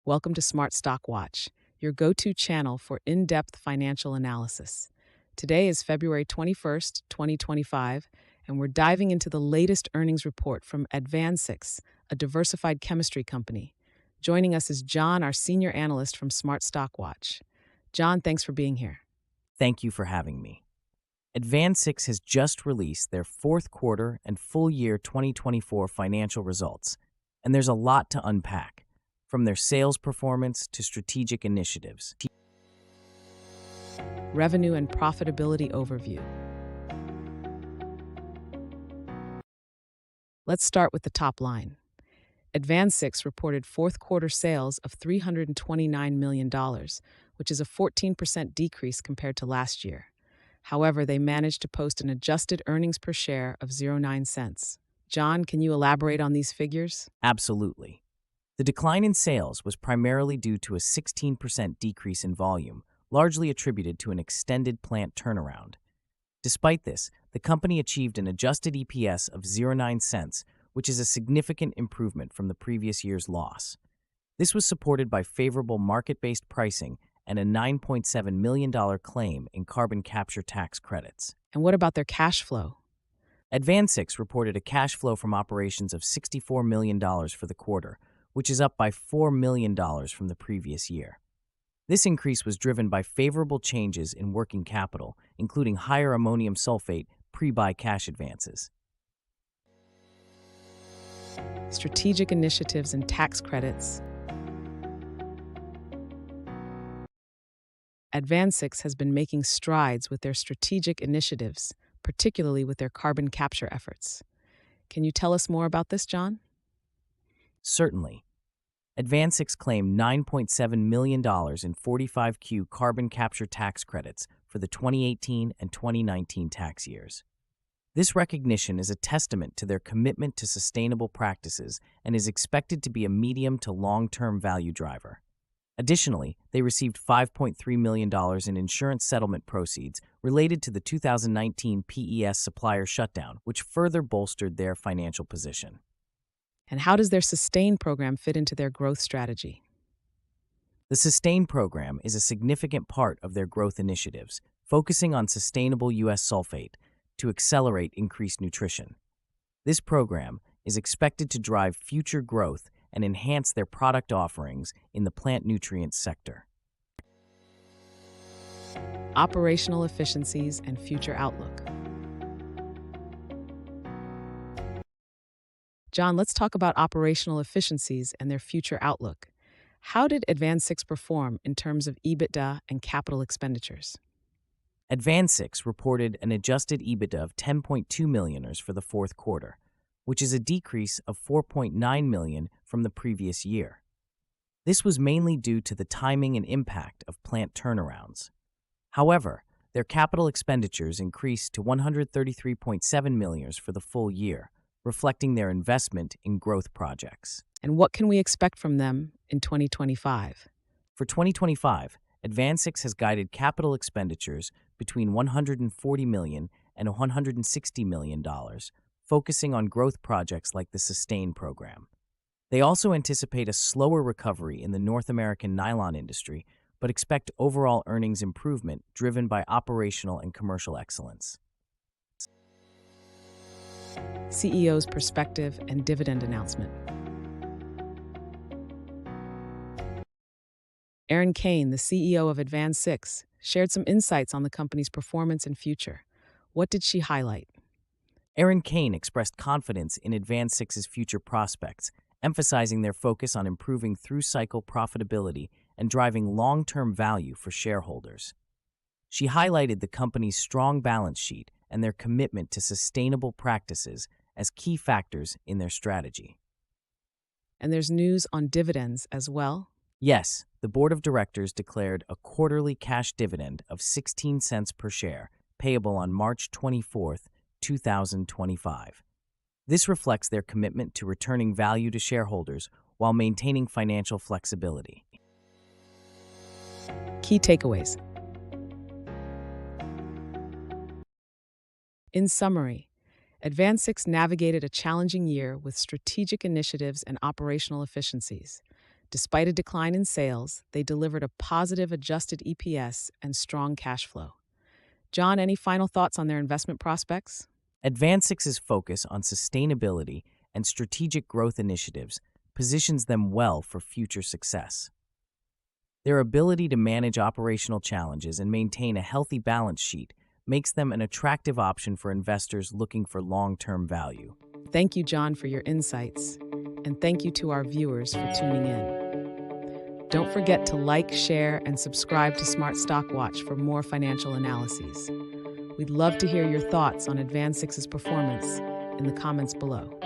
Welcome to Smart Stock Watch, your go-to channel for in-depth financial analysis. Today is February 21st, 2025, and we're diving into the latest earnings report from AdvanSix, a diversified chemistry company. Joining us is John, our senior analyst from Smart Stock Watch. John, thanks for being here. Thank you for having me. AdvanSix has just released their fourth quarter and full year 2024 financial results, and there's a lot to unpack, from their sales performance to strategic initiatives. Revenue and profitability overview. Let's start with the top line. AdvanSix reported fourth quarter sales of $329 million, which is a 14% decrease compared to last year. However, they managed to post an adjusted earnings per share of 0.09 cents. John, can you elaborate on these figures? Absolutely. The decline in sales was primarily due to a 16% decrease in volume, largely attributed to an extended plant turnaround. Despite this, the company achieved an adjusted EPS of 0.09 cents, which is a significant improvement from the previous year's loss. This was supported by favorable market-based pricing and a $9.7 million claim in carbon capture tax credits. And what about their cash flow? AdvanSix reported a cash flow from operations of $64 million for the quarter, which is up by $4 million from the previous year. This increase was driven by favorable changes in working capital, including higher ammonium sulfate pre-buy cash advances. Strategic initiatives and tax credits. AdvanSix has been making strides with their strategic initiatives, particularly with their carbon capture efforts. Can you tell us more about this, John? Certainly. AdvanSix claimed $9.7 million in 45Q carbon capture tax credits for the 2018 and 2019 tax years. This recognition is a testament to their commitment to sustainable practices and is expected to be a medium to long-term value driver. Additionally, they received $5.3 million in insurance settlement proceeds related to the 2019 PES supplier shutdown, which further bolstered their financial position. And how does their SUSTAIN program fit into their growth strategy? The SUSTAIN program is a significant part of their growth initiatives, focusing on sustainable U.S. sulfate to accelerate increased nutrition. This program is expected to drive future growth and enhance their product offerings in the plant nutrients sector. Operational efficiencies and future outlook. John, let's talk about operational efficiencies and their future outlook. How did AdvanSix perform in terms of EBITDA and capital expenditures? AdvanSix reported an adjusted EBITDA of $10.2 million for the fourth quarter, which is a decrease of $4.9 million from the previous year. This was mainly due to the timing and impact of plant turnarounds. However, their capital expenditures increased to $133.7 million for the full year, reflecting their investment in growth projects. And what can we expect from them in 2025? For 2025, AdvanSix has guided capital expenditures between $140 million and $160 million, focusing on growth projects like the SUSTAIN program. They also anticipate a slower recovery in the North American nylon industry, but expect overall earnings improvement driven by operational and commercial excellence. CEO's perspective and dividend announcement. Erin Kane, the CEO of AdvanSix, shared some insights on the company's performance and future. What did she highlight? Erin Kane expressed confidence in AdvanSix's future prospects, emphasizing their focus on improving through-cycle profitability and driving long-term value for shareholders. She highlighted the company's strong balance sheet and their commitment to sustainable practices as key factors in their strategy. And there's news on dividends as well? Yes, the board of directors declared a quarterly cash dividend of 16 cents per share, payable on March 24th, 2025. This reflects their commitment to returning value to shareholders while maintaining financial flexibility. Key takeaways. In summary, AdvanSix navigated a challenging year with strategic initiatives and operational efficiencies. Despite a decline in sales, they delivered a positive adjusted EPS and strong cash flow. John, any final thoughts on their investment prospects? AdvanSix's focus on sustainability and strategic growth initiatives positions them well for future success. Their ability to manage operational challenges and maintain a healthy balance sheet makes them an attractive option for investors looking for long-term value. Thank you, John, for your insights, and thank you to our viewers for tuning in. Don't forget to like, share, and subscribe to Smart Stock Watch for more financial analyses. We'd love to hear your thoughts on AdvanSix's performance in the comments below.